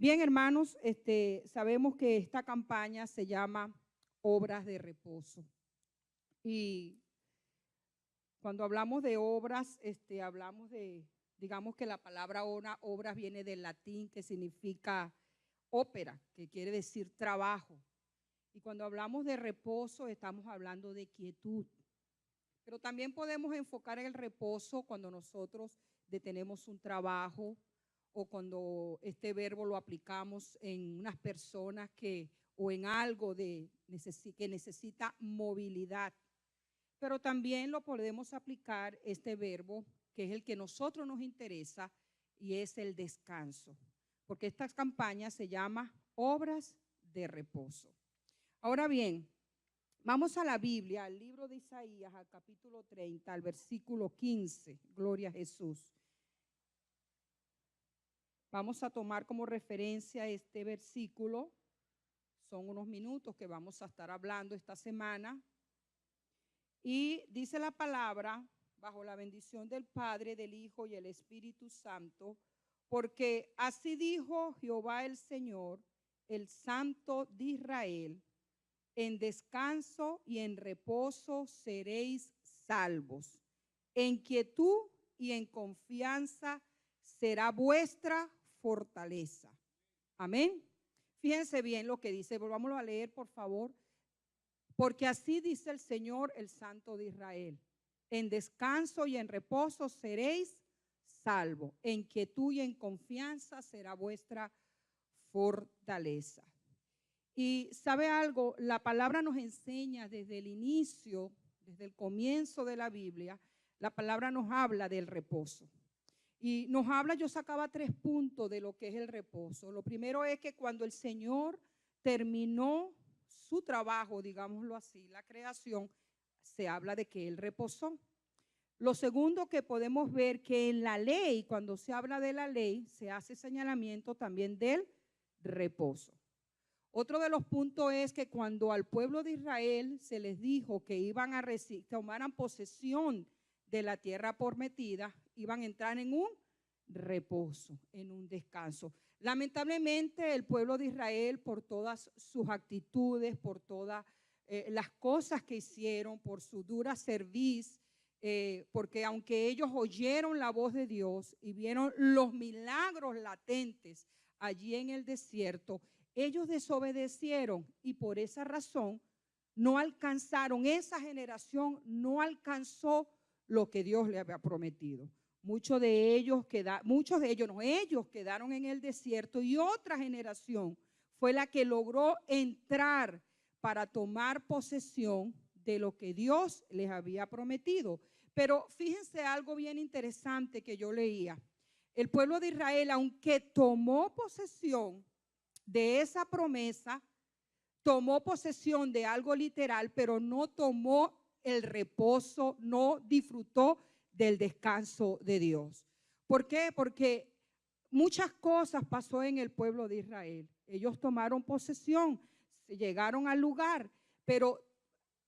Bien, hermanos, sabemos que esta campaña se llama Obras de Reposo. Y cuando hablamos de obras, hablamos digamos que la palabra obras viene del latín que significa ópera, que quiere decir trabajo. Y cuando hablamos de reposo, estamos hablando de quietud. Pero también podemos enfocar el reposo cuando nosotros detenemos un trabajo o cuando este verbo lo aplicamos en unas personas o en algo que necesita movilidad. Pero también lo podemos aplicar este verbo, que es el que a nosotros nos interesa, y es el descanso. Porque esta campaña se llama Obras de Reposo. Ahora bien, vamos a la Biblia, al libro de Isaías, al capítulo 30, al versículo 15. Gloria a Jesús. Vamos a tomar como referencia este versículo. Son unos minutos que vamos a estar hablando esta semana. Y dice la palabra, bajo la bendición del Padre, del Hijo y el Espíritu Santo, porque así dijo Jehová el Señor, el Santo de Israel: en descanso y en reposo seréis salvos. En quietud y en confianza será vuestra fortaleza. Amén. Fíjense bien lo que dice, volvámoslo a leer, por favor. Porque así dice el Señor, el Santo de Israel: en descanso y en reposo seréis salvos. En quietud y en confianza será vuestra fortaleza. Y ¿sabe algo? La palabra nos enseña desde el inicio, desde el comienzo de la Biblia, la palabra nos habla del reposo. Y nos habla, yo sacaba 3 puntos de lo que es el reposo. Lo primero es que cuando el Señor terminó su trabajo, digámoslo así, la creación, se habla de que Él reposó. Lo segundo que podemos ver que en la ley, cuando se habla de la ley, se hace señalamiento también del reposo. Otro de los puntos es que cuando al pueblo de Israel se les dijo que iban a tomaran posesión de la tierra prometida, iban a entrar en un reposo, en un descanso. Lamentablemente el pueblo de Israel, por todas sus actitudes, por todas las cosas que hicieron, por su dura cerviz, porque aunque ellos oyeron la voz de Dios y vieron los milagros latentes allí en el desierto, ellos desobedecieron y por esa razón no alcanzaron, esa generación no alcanzó lo que Dios le había prometido. Muchos de ellos quedaron en el desierto y otra generación fue la que logró entrar para tomar posesión de lo que Dios les había prometido. Pero fíjense algo bien interesante que yo leía. El pueblo de Israel, aunque tomó posesión de esa promesa, tomó posesión de algo literal, pero no tomó el reposo, no disfrutó del descanso de Dios. ¿Por qué? Porque muchas cosas pasó en el pueblo de Israel. Ellos tomaron posesión, llegaron al lugar, pero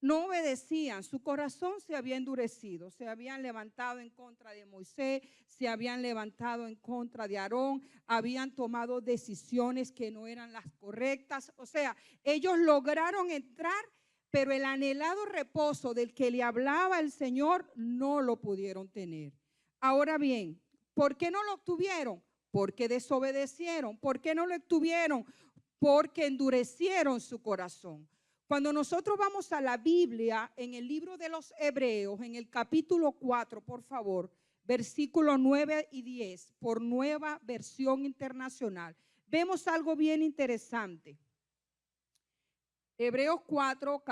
no obedecían, su corazón se había endurecido, se habían levantado en contra de Moisés, se habían levantado en contra de Aarón, habían tomado decisiones que no eran las correctas. O sea, ellos lograron entrar, pero el anhelado reposo del que le hablaba el Señor no lo pudieron tener. Ahora bien, ¿por qué no lo obtuvieron? Porque desobedecieron. ¿Por qué no lo obtuvieron? Porque endurecieron su corazón. Cuando nosotros vamos a la Biblia, en el libro de los Hebreos, en el capítulo 4, por favor, versículos 9 y 10, por Nueva Versión Internacional, vemos algo bien interesante. Hebreos 4,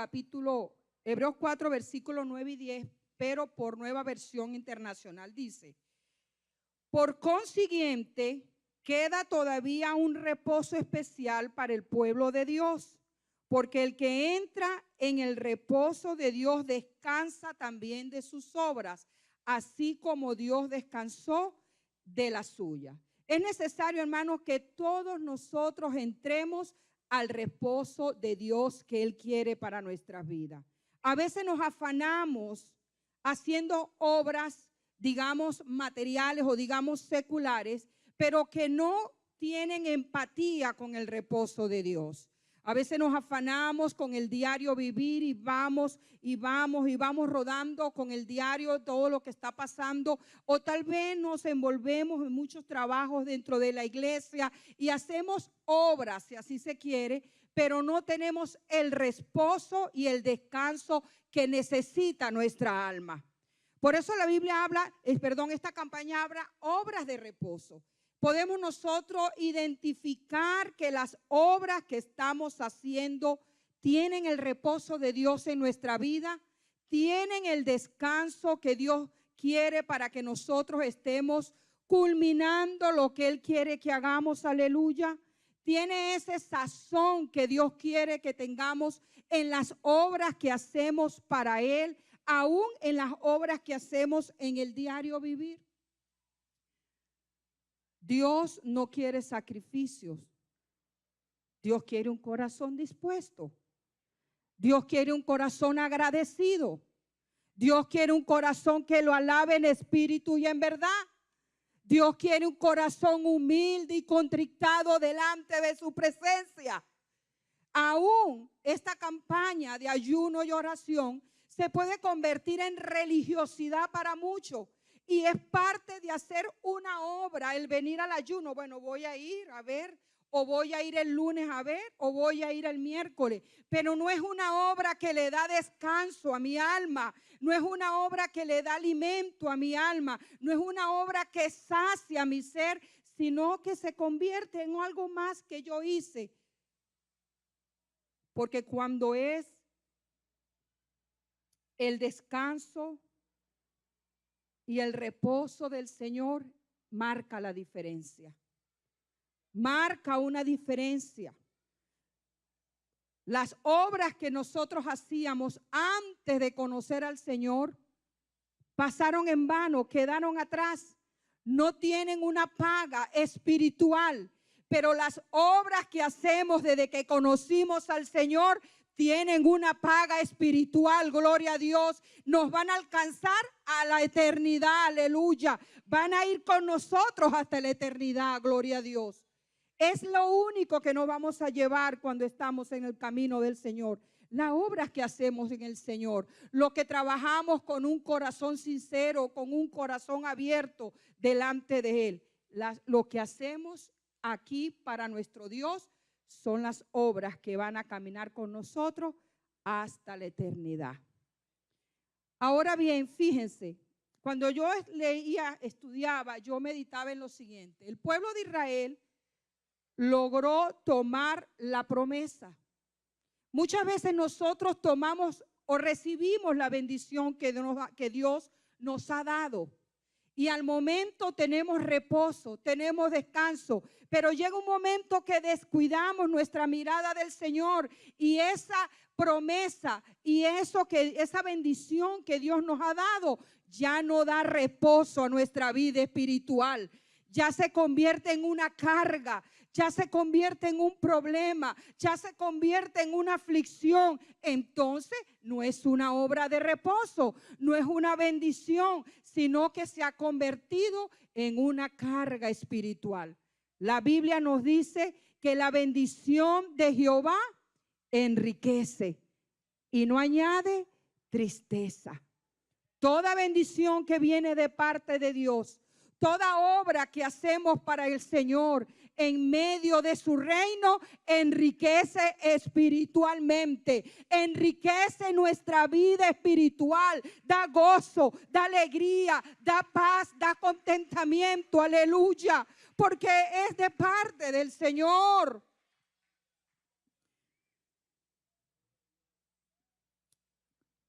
versículos 9 y 10, pero por Nueva Versión Internacional dice: por consiguiente, queda todavía un reposo especial para el pueblo de Dios, porque el que entra en el reposo de Dios descansa también de sus obras, así como Dios descansó de la suya. Es necesario, hermanos, que todos nosotros entremos al reposo de Dios que Él quiere para nuestras vidas. A veces nos afanamos haciendo obras, digamos, materiales o digamos seculares, pero que no tienen empatía con el reposo de Dios. A veces nos afanamos con el diario vivir y vamos rodando con el diario todo lo que está pasando. O tal vez nos envolvemos en muchos trabajos dentro de la iglesia y hacemos obras, si así se quiere, pero no tenemos el reposo y el descanso que necesita nuestra alma. Por eso la Biblia esta campaña habla obras de reposo. Podemos nosotros identificar que las obras que estamos haciendo tienen el reposo de Dios en nuestra vida, tienen el descanso que Dios quiere para que nosotros estemos culminando lo que Él quiere que hagamos, aleluya. Tiene ese sazón que Dios quiere que tengamos en las obras que hacemos para Él, aún en las obras que hacemos en el diario vivir. Dios no quiere sacrificios. Dios quiere un corazón dispuesto. Dios quiere un corazón agradecido. Dios quiere un corazón que lo alabe en espíritu y en verdad. Dios quiere un corazón humilde y contrictado delante de su presencia. Aún esta campaña de ayuno y oración se puede convertir en religiosidad para muchos. Y es parte de hacer una obra, el venir al ayuno. Bueno, voy a ir a ver, o voy a ir el lunes a ver, o voy a ir el miércoles. Pero no es una obra que le da descanso a mi alma. No es una obra que le da alimento a mi alma. No es una obra que sacia mi ser, sino que se convierte en algo más que yo hice. Porque cuando es el descanso y el reposo del Señor, marca la diferencia. Marca una diferencia. Las obras que nosotros hacíamos antes de conocer al Señor pasaron en vano, quedaron atrás. No tienen una paga espiritual, pero las obras que hacemos desde que conocimos al Señor tienen una paga espiritual, gloria a Dios. Nos van a alcanzar a la eternidad, aleluya. Van a ir con nosotros hasta la eternidad, gloria a Dios. Es lo único que nos vamos a llevar cuando estamos en el camino del Señor. Las obras que hacemos en el Señor, lo que trabajamos con un corazón sincero, con un corazón abierto delante de Él. Lo que hacemos aquí para nuestro Dios son las obras que van a caminar con nosotros hasta la eternidad. Ahora bien, fíjense, cuando yo leía, estudiaba, yo meditaba en lo siguiente. El pueblo de Israel logró tomar la promesa. Muchas veces nosotros tomamos o recibimos la bendición que Dios nos ha dado. Y al momento tenemos reposo, tenemos descanso, pero llega un momento que descuidamos nuestra mirada del Señor y esa promesa y esa bendición que Dios nos ha dado ya no da reposo a nuestra vida espiritual. Ya se convierte en una carga, ya se convierte en un problema, ya se convierte en una aflicción. Entonces no es una obra de reposo, no es una bendición, sino que se ha convertido en una carga espiritual. La Biblia nos dice que la bendición de Jehová enriquece y no añade tristeza. Toda bendición que viene de parte de Dios, toda obra que hacemos para el Señor en medio de su reino, enriquece espiritualmente, enriquece nuestra vida espiritual, da gozo, da alegría, da paz, da contentamiento, aleluya, porque es de parte del Señor.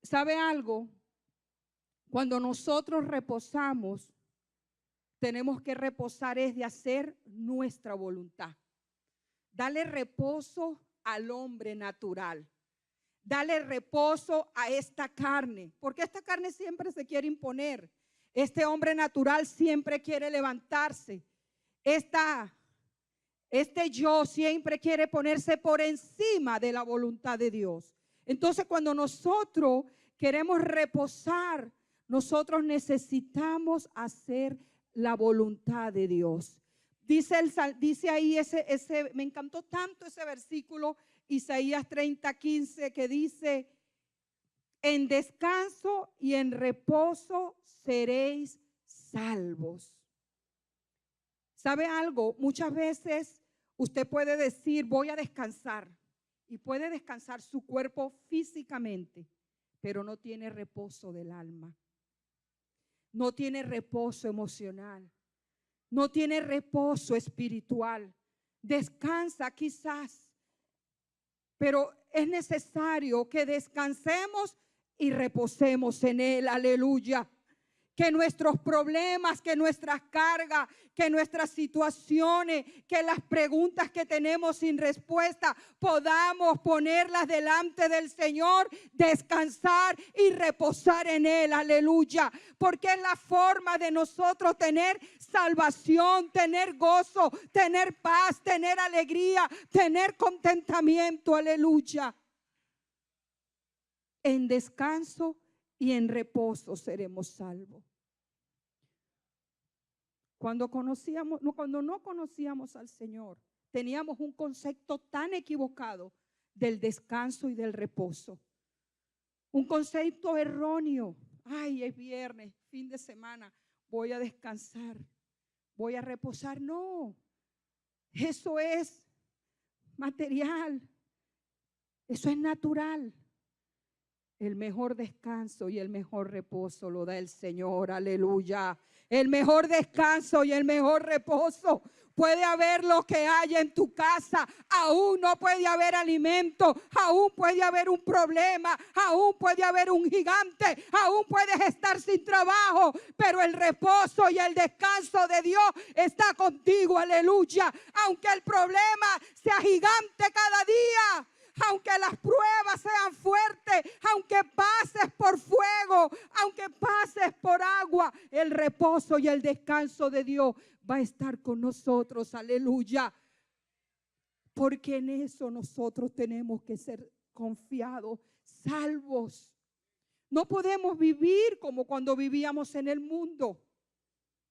¿Sabe algo? Cuando nosotros reposamos, tenemos que reposar es de hacer nuestra voluntad. Dale reposo al hombre natural. Dale reposo a esta carne, porque esta carne siempre se quiere imponer. Este hombre natural siempre quiere levantarse. Este yo siempre quiere ponerse por encima de la voluntad de Dios. Entonces, cuando nosotros queremos reposar, nosotros necesitamos hacer la voluntad de Dios. Dice ahí me encantó tanto ese versículo, Isaías 30:15, que dice: en descanso y en reposo seréis salvos. ¿Sabe algo? Muchas veces usted puede decir, voy a descansar, y puede descansar su cuerpo físicamente, pero no tiene reposo del alma, no tiene reposo emocional, no tiene reposo espiritual. Descansa quizás, pero es necesario que descansemos y reposemos en Él. Aleluya. Que nuestros problemas, que nuestras cargas, que nuestras situaciones, que las preguntas que tenemos sin respuesta, podamos ponerlas delante del Señor, descansar y reposar en Él. Aleluya. Porque es la forma de nosotros tener salvación, tener gozo, tener paz, tener alegría, tener contentamiento. Aleluya. En descanso y en reposo seremos salvos. Cuando no conocíamos al Señor, teníamos un concepto tan equivocado del descanso y del reposo. Un concepto erróneo. Ay, es viernes, fin de semana, voy a descansar, voy a reposar. No, eso es material, eso es natural. El mejor descanso y el mejor reposo lo da el Señor. Aleluya. El mejor descanso y el mejor reposo. Puede haber lo que haya en tu casa, aún no puede haber alimento, aún puede haber un problema, aún puede haber un gigante, aún puedes estar sin trabajo, pero el reposo y el descanso de Dios está contigo. Aleluya. Aunque el problema sea gigante cada día, aunque las pruebas sean fuertes, aunque pases por fuego, aunque pases por agua, el reposo y el descanso de Dios va a estar con nosotros. Aleluya. Porque en eso nosotros tenemos que ser confiados, salvos. No podemos vivir como cuando vivíamos en el mundo.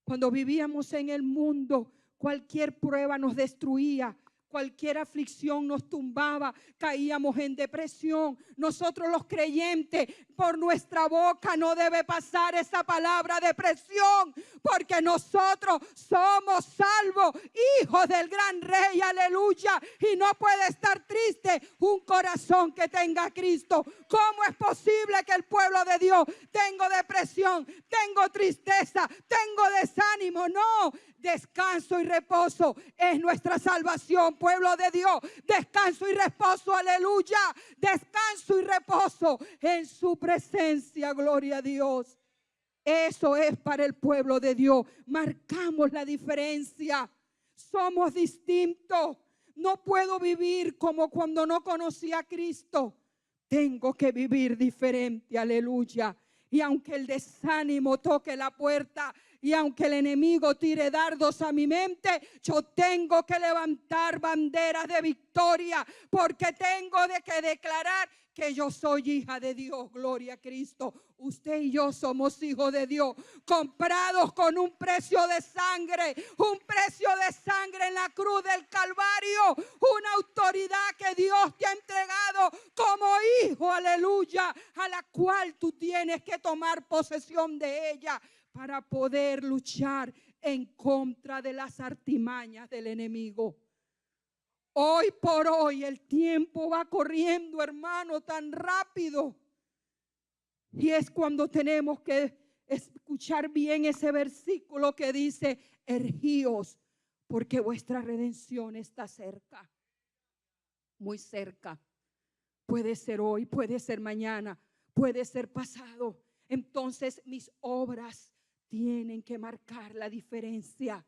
Cuando vivíamos en el mundo, cualquier prueba nos destruía. Cualquier aflicción nos tumbaba, caíamos en depresión. Nosotros los creyentes, por nuestra boca no debe pasar esa palabra depresión, porque nosotros somos salvos, hijos del gran Rey. Aleluya. Y no puede estar triste un corazón que tenga a Cristo. ¿Cómo es posible que el pueblo de Dios tenga depresión, tenga tristeza, tenga desánimo? No. Descanso y reposo es nuestra salvación, pueblo de Dios. Descanso y reposo, aleluya. Descanso y reposo en su presencia, gloria a Dios. Eso es para el pueblo de Dios. Marcamos la diferencia. Somos distintos. No puedo vivir como cuando no conocí a Cristo. Tengo que vivir diferente, aleluya. Y aunque el desánimo toque la puerta, y aunque el enemigo tire dardos a mi mente, yo tengo que levantar banderas de victoria, porque tengo que declarar que yo soy hija de Dios. Gloria a Cristo. Usted y yo somos hijos de Dios, comprados con un precio de sangre en la cruz del Calvario, una autoridad que Dios te ha entregado como hijo, aleluya, a la cual tú tienes que tomar posesión de ella para poder luchar en contra de las artimañas del enemigo. Hoy por hoy el tiempo va corriendo, hermano, tan rápido. Y es cuando tenemos que escuchar bien ese versículo que dice: ergíos, porque vuestra redención está cerca. Muy cerca. Puede ser hoy, puede ser mañana, puede ser pasado. Entonces mis obras tienen que marcar la diferencia.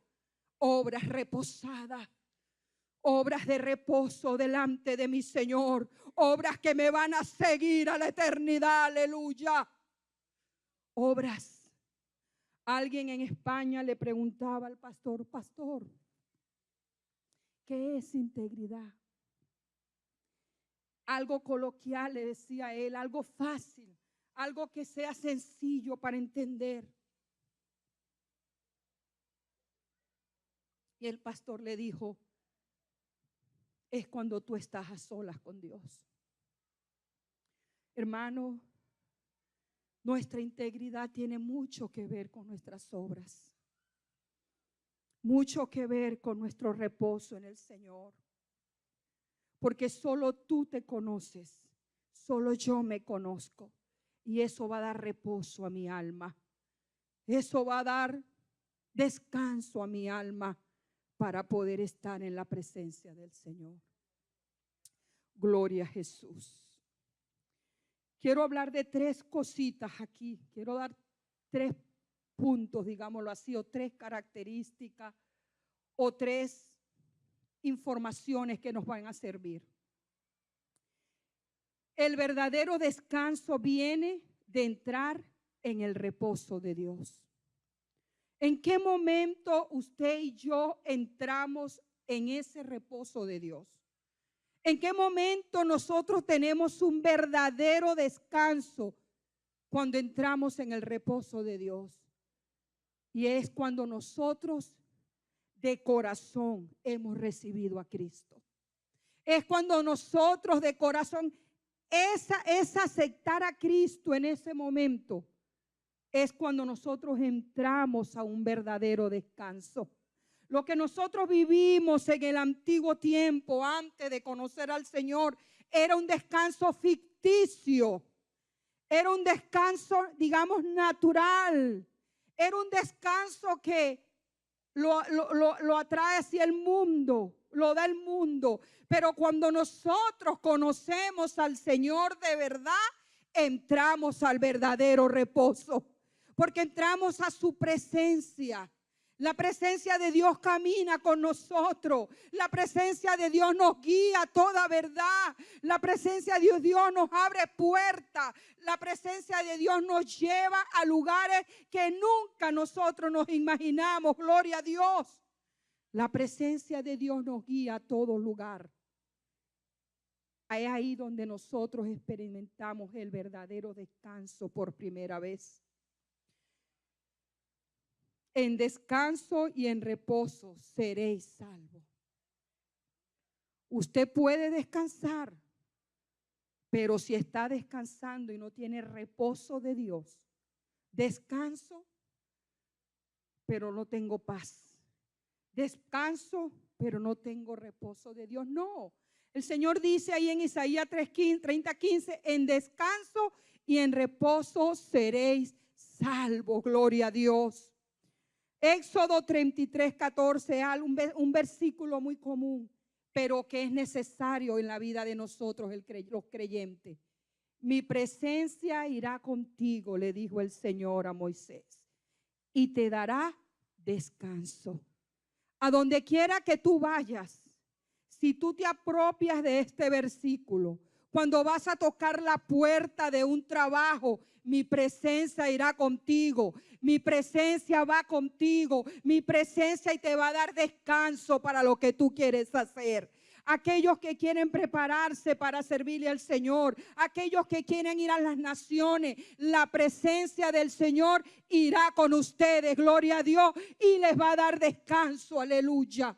Obras reposadas, obras de reposo delante de mi Señor, obras que me van a seguir a la eternidad, aleluya. Obras. Alguien en España le preguntaba al pastor: pastor, ¿qué es integridad? Algo coloquial le decía a él, algo fácil, algo que sea sencillo para entender. Y el pastor le dijo, es cuando tú estás a solas con Dios. Hermano, nuestra integridad tiene mucho que ver con nuestras obras, mucho que ver con nuestro reposo en el Señor. Porque solo tú te conoces, solo yo me conozco. Y eso va a dar reposo a mi alma. Eso va a dar descanso a mi alma para poder estar en la presencia del Señor. Gloria a Jesús. Quiero hablar de 3 cositas aquí. Quiero dar 3 puntos, digámoslo así, o 3 características, o 3 informaciones que nos van a servir. El verdadero descanso viene de entrar en el reposo de Dios. ¿En qué momento usted y yo entramos en ese reposo de Dios? ¿En qué momento nosotros tenemos un verdadero descanso cuando entramos en el reposo de Dios? Y es cuando nosotros de corazón hemos recibido a Cristo. Es cuando nosotros de corazón, es aceptar a Cristo en ese momento. Es cuando nosotros entramos a un verdadero descanso. Lo que nosotros vivimos en el antiguo tiempo, antes de conocer al Señor, era un descanso ficticio. Era un descanso, digamos, natural. Era un descanso que lo atrae hacia el mundo, lo da el mundo. Pero cuando nosotros conocemos al Señor de verdad, entramos al verdadero reposo. Porque entramos a su presencia. La presencia de Dios camina con nosotros. La presencia de Dios nos guía a toda verdad. La presencia de Dios nos abre puertas. La presencia de Dios nos lleva a lugares que nunca nosotros nos imaginamos. Gloria a Dios. La presencia de Dios nos guía a todo lugar. Es ahí donde nosotros experimentamos el verdadero descanso por primera vez. En descanso y en reposo seréis salvos. Usted puede descansar, pero si está descansando y no tiene reposo de Dios, descanso, pero no tengo paz. Descanso, pero no tengo reposo de Dios. No, el Señor dice ahí en Isaías 30:15, en descanso y en reposo seréis salvos. Gloria a Dios. Éxodo 33:14, un versículo muy común, pero que es necesario en la vida de nosotros, los creyentes. Mi presencia irá contigo, le dijo el Señor a Moisés, y te dará descanso. A donde quiera que tú vayas, si tú te apropias de este versículo, cuando vas a tocar la puerta de un trabajo, mi presencia irá contigo, mi presencia va contigo, mi presencia y te va a dar descanso para lo que tú quieres hacer. Aquellos que quieren prepararse para servirle al Señor, aquellos que quieren ir a las naciones, la presencia del Señor irá con ustedes, gloria a Dios, y les va a dar descanso, aleluya.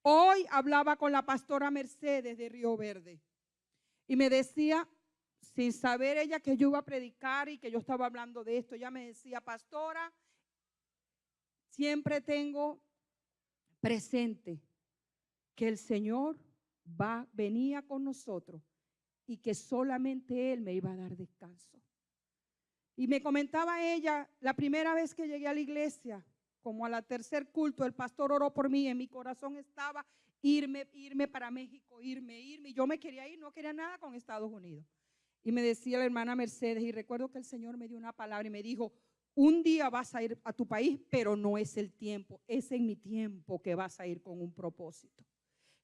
Hoy hablaba con la pastora Mercedes de Río Verde y me decía, sin saber ella que yo iba a predicar y que yo estaba hablando de esto, ella me decía, pastora, siempre tengo presente que el Señor venía con nosotros y que solamente Él me iba a dar descanso. Y me comentaba ella, la primera vez que llegué a la iglesia, como a la tercer culto, el pastor oró por mí, en mi corazón estaba irme para México, irme. Y yo me quería ir, no quería nada con Estados Unidos. Y me decía la hermana Mercedes, y recuerdo que el Señor me dio una palabra y me dijo, un día vas a ir a tu país, pero no es el tiempo, es en mi tiempo que vas a ir con un propósito.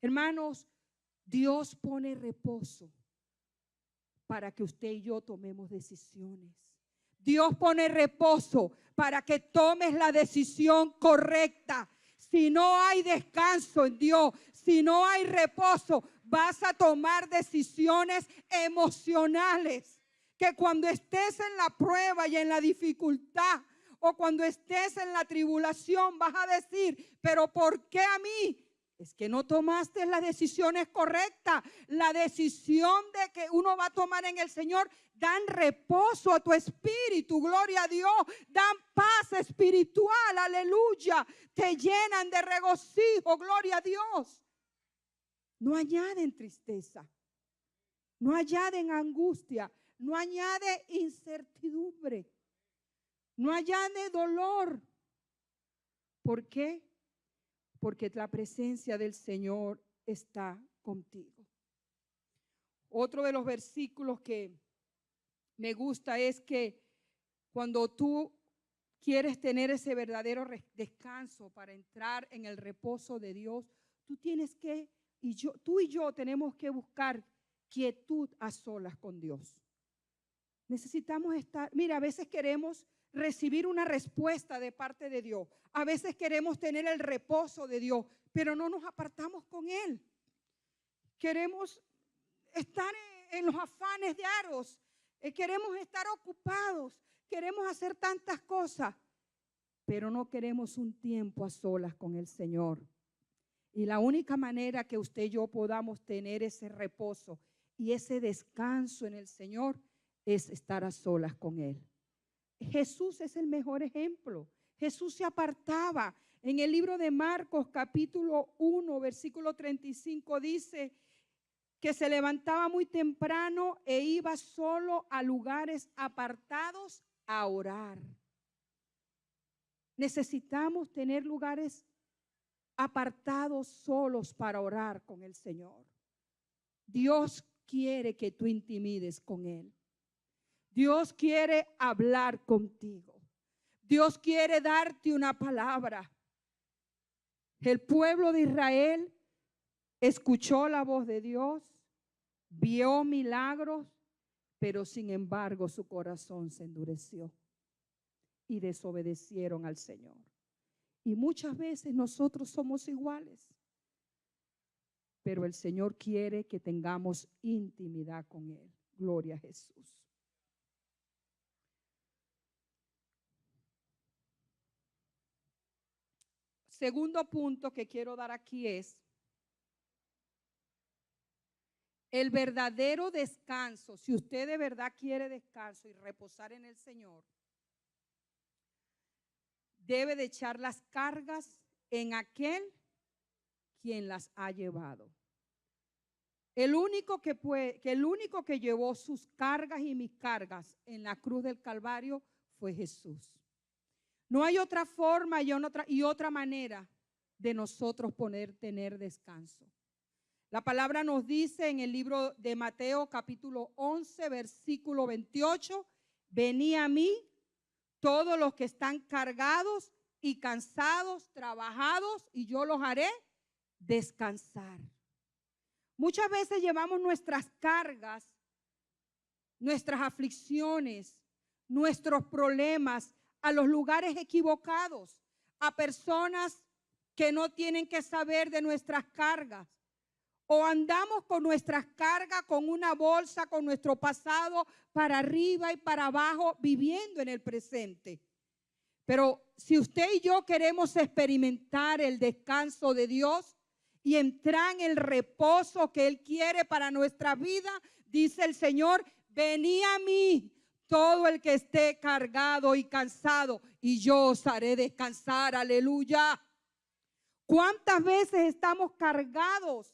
Hermanos, Dios pone reposo para que usted y yo tomemos decisiones. Dios pone reposo para que tomes la decisión correcta. Si no hay descanso en Dios, si no hay reposo, vas a tomar decisiones emocionales que cuando estés en la prueba y en la dificultad o cuando estés en la tribulación, vas a decir, pero ¿por qué a mí? Es que no tomaste las decisiones correctas. La decisión de que uno va a tomar en el Señor dan reposo a tu espíritu, gloria a Dios, dan paz espiritual, aleluya, te llenan de regocijo, gloria a Dios. No añaden tristeza, no añaden angustia, no añade incertidumbre, no añade dolor. ¿Por qué? Porque la presencia del Señor está contigo. Otro de los versículos que me gusta es que cuando tú quieres tener ese verdadero descanso para entrar en el reposo de Dios, tú tienes que, tú y yo tenemos que buscar quietud a solas con Dios. Necesitamos estar, mira, a veces queremos recibir una respuesta de parte de Dios. A veces queremos tener el reposo de Dios, pero no nos apartamos con Él. Queremos estar en los afanes diarios, queremos estar ocupados, queremos hacer tantas cosas, pero no queremos un tiempo a solas con el Señor. Y la única manera que usted y yo podamos tener ese reposo y ese descanso en el Señor es estar a solas con Él. Jesús es el mejor ejemplo. Jesús se apartaba. En el libro de Marcos, capítulo 1, versículo 35, dice que se levantaba muy temprano e iba solo a lugares apartados a orar. Necesitamos tener lugares apartados solos para orar con el Señor. Dios quiere que tú intimides con Él. Dios quiere hablar contigo. Dios quiere darte una palabra. El pueblo de Israel escuchó la voz de Dios, vio milagros, pero sin embargo su corazón se endureció y desobedecieron al Señor. Y muchas veces nosotros somos iguales, pero el Señor quiere que tengamos intimidad con Él. Gloria a Jesús. Segundo punto que quiero dar aquí es el verdadero descanso. Si usted de verdad quiere descanso y reposar en el Señor, debe de echar las cargas en aquel quien las ha llevado. El único que llevó sus cargas y mis cargas en la cruz del Calvario fue Jesús. No hay otra forma y otra manera de nosotros poder tener descanso. La palabra nos dice en el libro de Mateo capítulo 11 versículo 28, venid a mí todos los que están cargados y cansados, trabajados, y yo los haré descansar. Muchas veces llevamos nuestras cargas, nuestras aflicciones, nuestros problemas a los lugares equivocados, a personas que no tienen que saber de nuestras cargas. O andamos con nuestras cargas, con una bolsa, con nuestro pasado para arriba y para abajo, viviendo en el presente. Pero si usted y yo queremos experimentar el descanso de Dios y entrar en el reposo que Él quiere para nuestra vida, dice el Señor, venid a mí todo el que esté cargado y cansado, y yo os haré descansar. Aleluya. ¿Cuántas veces estamos cargados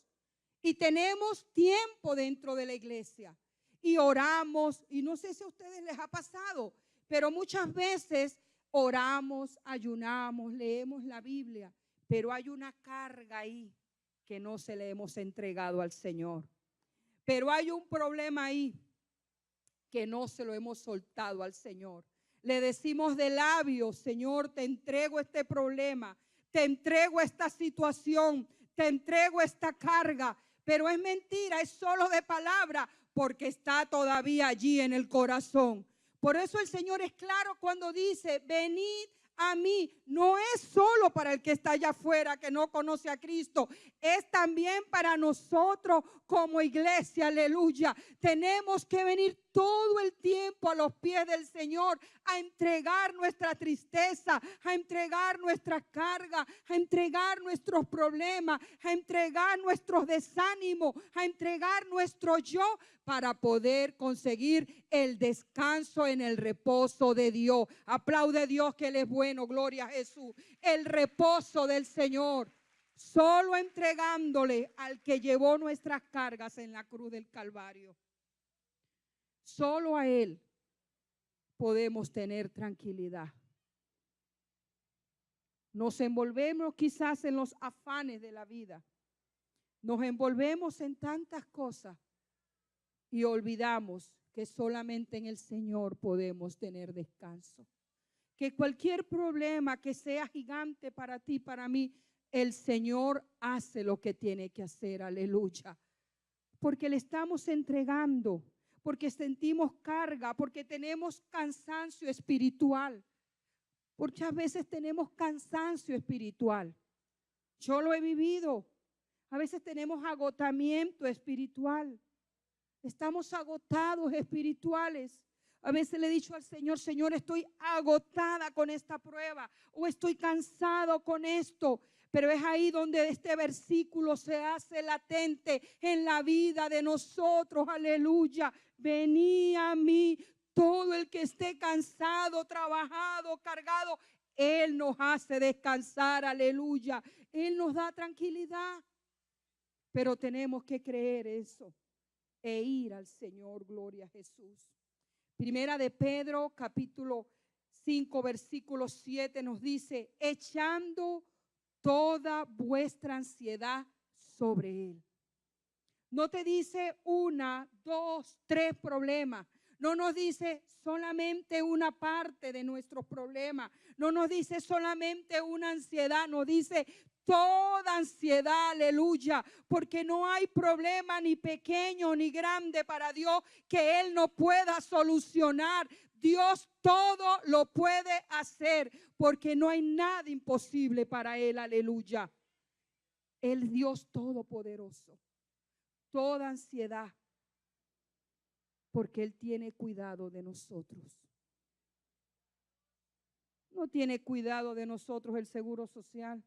y tenemos tiempo dentro de la iglesia y oramos? Y no sé si a ustedes les ha pasado, pero muchas veces oramos, ayunamos, leemos la Biblia, pero hay una carga ahí que no se le hemos entregado al Señor. Pero hay un problema ahí que no se lo hemos soltado al Señor. Le decimos de labios, Señor, te entrego este problema, te entrego esta situación, te entrego esta carga, pero es mentira, es solo de palabra, porque está todavía allí en el corazón. Por eso el Señor es claro cuando dice, venid a mí. No es solo para el que está allá afuera que no conoce a Cristo, es también para nosotros como iglesia. Aleluya. Tenemos que venir todo el tiempo a los pies del Señor, a entregar nuestra tristeza, a entregar nuestra carga, a entregar nuestros problemas, a entregar nuestros desánimos, a entregar nuestro yo, para poder conseguir el descanso en el reposo de Dios. Aplaude a Dios que Él es bueno, gloria a Jesús. El reposo del Señor, solo entregándole al que llevó nuestras cargas en la cruz del Calvario. Solo a Él podemos tener tranquilidad. Nos envolvemos quizás en los afanes de la vida. Nos envolvemos en tantas cosas y olvidamos que solamente en el Señor podemos tener descanso. Que cualquier problema que sea gigante para ti, para mí, el Señor hace lo que tiene que hacer, aleluya. Porque le estamos entregando, porque sentimos carga, porque tenemos cansancio espiritual. Muchas veces tenemos cansancio espiritual. Yo lo he vivido. A veces tenemos agotamiento espiritual. Estamos agotados espirituales. A veces le he dicho al Señor, Señor, estoy agotada con esta prueba o estoy cansado con esto. Pero es ahí donde este versículo se hace latente en la vida de nosotros. Aleluya. Venid a mí todo el que esté cansado, trabajado, cargado. Él nos hace descansar. Aleluya. Él nos da tranquilidad. Pero tenemos que creer eso e ir al Señor. Gloria a Jesús. Primera de Pedro, capítulo 5, versículo 7 nos dice, echando toda vuestra ansiedad sobre Él. No te dice 1, 2, 3 problemas. No nos dice solamente una parte de nuestros problemas. No nos dice solamente una ansiedad. Nos dice toda ansiedad, aleluya. Porque no hay problema ni pequeño ni grande para Dios que Él no pueda solucionar. Dios todo lo puede hacer porque no hay nada imposible para Él, aleluya. El Dios todopoderoso. Toda ansiedad, porque Él tiene cuidado de nosotros. No tiene cuidado de nosotros el seguro social.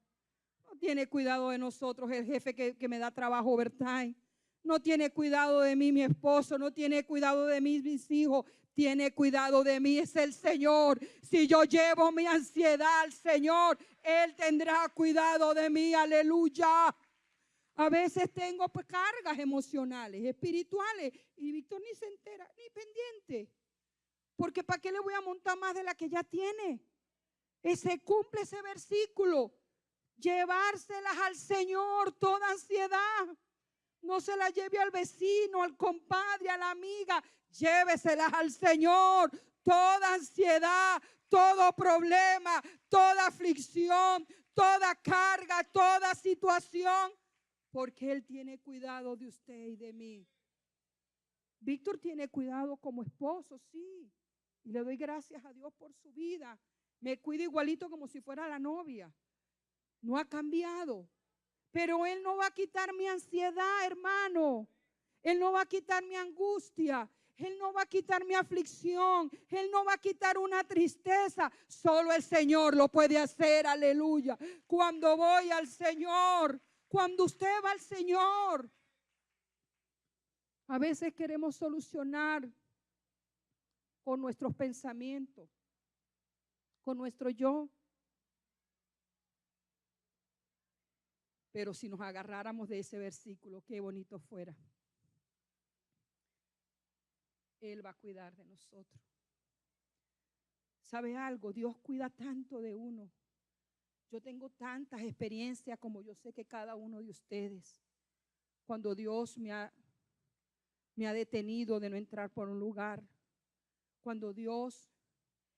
No tiene cuidado de nosotros el jefe que me da trabajo overtime. No tiene cuidado de mí mi esposo. No tiene cuidado de mí mis hijos. Tiene cuidado de mí es el Señor. Si yo llevo mi ansiedad al Señor, Él tendrá cuidado de mí. Aleluya. A veces tengo cargas emocionales, espirituales, y Víctor ni se entera, ni pendiente. Porque ¿para qué le voy a montar más de la que ya tiene? Se cumple ese versículo. Llevárselas al Señor, toda ansiedad. No se la lleve al vecino, al compadre, a la amiga. Lléveselas al Señor. Toda ansiedad, todo problema, toda aflicción, toda carga, toda situación. Porque Él tiene cuidado de usted y de mí. Víctor tiene cuidado como esposo, sí. Y le doy gracias a Dios por su vida. Me cuida igualito como si fuera la novia. No ha cambiado. Pero Él no va a quitar mi ansiedad, hermano. Él no va a quitar mi angustia. Él no va a quitar mi aflicción. Él no va a quitar una tristeza. Solo el Señor lo puede hacer, aleluya. Cuando voy al Señor, cuando usted va al Señor, a veces queremos solucionar con nuestros pensamientos, con nuestro yo. Pero si nos agarráramos de ese versículo, qué bonito fuera. Él va a cuidar de nosotros. ¿Sabe algo? Dios cuida tanto de uno. Yo tengo tantas experiencias como yo sé que cada uno de ustedes. Cuando Dios me ha detenido de no entrar por un lugar. Cuando Dios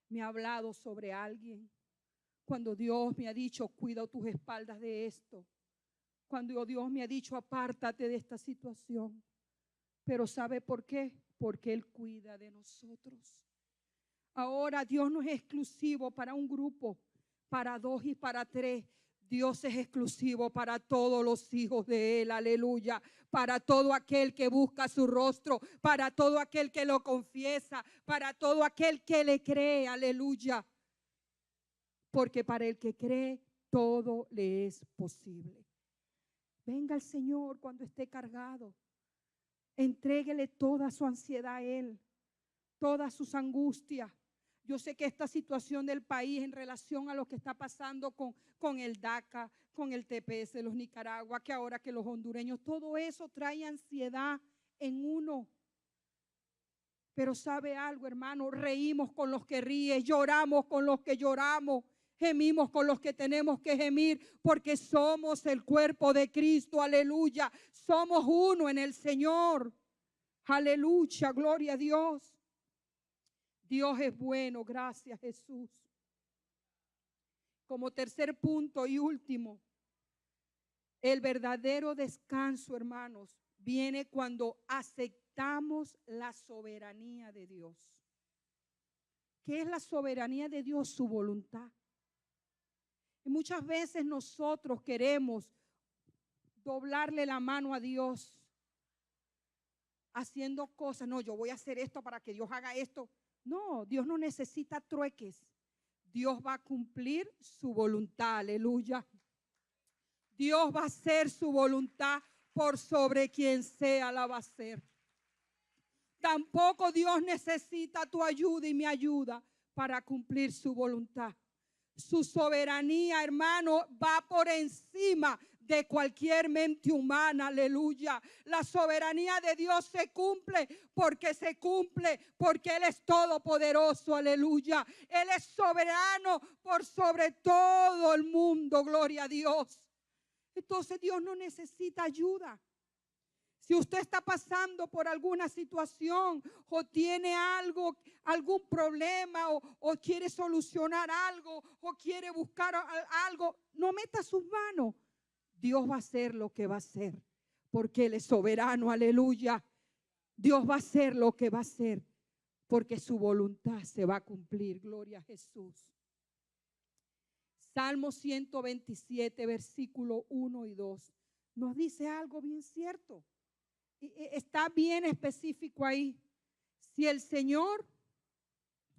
me ha hablado sobre alguien. Cuando Dios me ha dicho, cuida tus espaldas de esto. Cuando Dios me ha dicho, apártate de esta situación. Pero ¿sabe por qué? Porque Él cuida de nosotros. Ahora Dios no es exclusivo para un grupo, para 2 y para 3. Dios es exclusivo para todos los hijos de Él, aleluya. Para todo aquel que busca su rostro, para todo aquel que lo confiesa, para todo aquel que le cree, aleluya. Porque para el que cree, todo le es posible. Venga el Señor cuando esté cargado. Entréguele toda su ansiedad a Él, todas sus angustias. Yo sé que esta situación del país en relación a lo que está pasando con el DACA, con el TPS de los Nicaragua, que ahora que los hondureños, todo eso trae ansiedad en uno. Pero ¿sabe algo, hermano? Reímos con los que ríen, lloramos con los que lloramos, gemimos con los que tenemos que gemir, porque somos el cuerpo de Cristo, aleluya. Somos uno en el Señor, aleluya, gloria a Dios. Dios es bueno, gracias Jesús. Como tercer punto y último, el verdadero descanso, hermanos, viene cuando aceptamos la soberanía de Dios. ¿Qué es la soberanía de Dios? Su voluntad. Y muchas veces nosotros queremos doblarle la mano a Dios haciendo cosas. No, yo voy a hacer esto para que Dios haga esto. No, Dios no necesita trueques. Dios va a cumplir su voluntad, aleluya. Dios va a hacer su voluntad por sobre quien sea la va a hacer. Tampoco Dios necesita tu ayuda y mi ayuda para cumplir su voluntad. Su soberanía, hermano, va por encima de cualquier mente humana, aleluya. La soberanía de Dios se cumple porque Él es todopoderoso, aleluya. Él es soberano por sobre todo el mundo, gloria a Dios. Entonces Dios no necesita ayuda. Si usted está pasando por alguna situación o tiene algo, algún problema o quiere solucionar algo o quiere buscar algo, no meta sus manos. Dios va a hacer lo que va a hacer porque Él es soberano, aleluya. Dios va a hacer lo que va a hacer porque su voluntad se va a cumplir, gloria a Jesús. Salmo 127, versículo 1 y 2, nos dice algo bien cierto. Está bien específico ahí. Si el Señor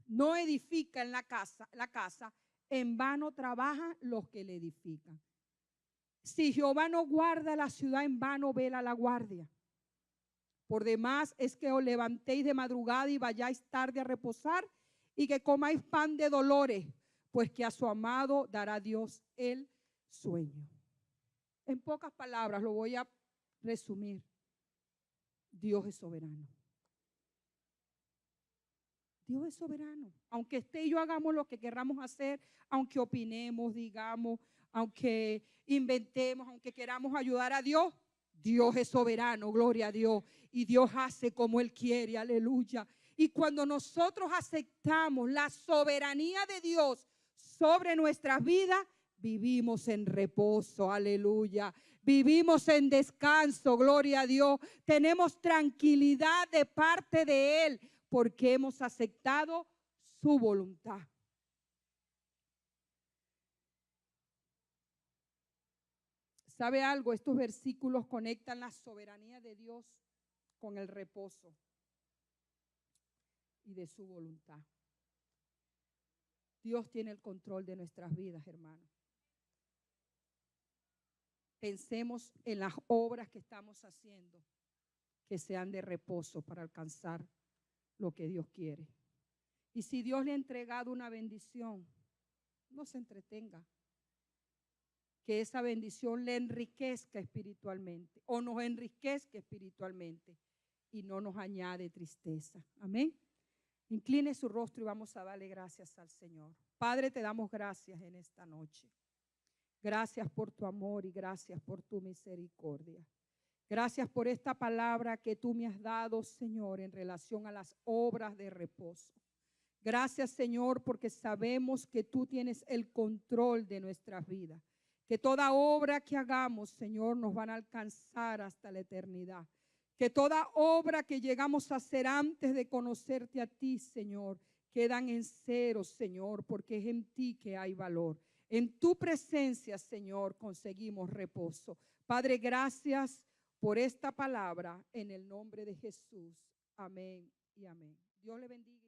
no edifica en la casa, en vano trabajan los que le edifican. Si Jehová no guarda la ciudad, en vano vela la guardia. Por demás es que os levantéis de madrugada y vayáis tarde a reposar y que comáis pan de dolores, pues que a su amado dará Dios el sueño. En pocas palabras lo voy a resumir. Dios es soberano. Dios es soberano. Aunque usted y yo hagamos lo que queramos hacer, aunque opinemos, digamos, aunque inventemos, aunque queramos ayudar a Dios, Dios es soberano, gloria a Dios. Y Dios hace como Él quiere, aleluya. Y cuando nosotros aceptamos la soberanía de Dios sobre nuestras vidas, vivimos en reposo, aleluya. Vivimos en descanso, gloria a Dios. Tenemos tranquilidad de parte de Él porque hemos aceptado su voluntad. ¿Sabe algo? Estos versículos conectan la soberanía de Dios con el reposo y de su voluntad. Dios tiene el control de nuestras vidas, hermanos. Pensemos en las obras que estamos haciendo, que sean de reposo para alcanzar lo que Dios quiere. Y si Dios le ha entregado una bendición, no se entretenga. Que esa bendición le enriquezca espiritualmente o nos enriquezca espiritualmente y no nos añade tristeza. Amén. Incline su rostro y vamos a darle gracias al Señor. Padre, te damos gracias en esta noche. Gracias por tu amor y gracias por tu misericordia. Gracias por esta palabra que tú me has dado, Señor, en relación a las obras de reposo. Gracias, Señor, porque sabemos que tú tienes el control de nuestras vidas. Que toda obra que hagamos, Señor, nos van a alcanzar hasta la eternidad. Que toda obra que llegamos a hacer antes de conocerte a ti, Señor, quedan en cero, Señor, porque es en ti que hay valor. En tu presencia, Señor, conseguimos reposo. Padre, gracias por esta palabra en el nombre de Jesús. Amén y amén. Dios le bendiga.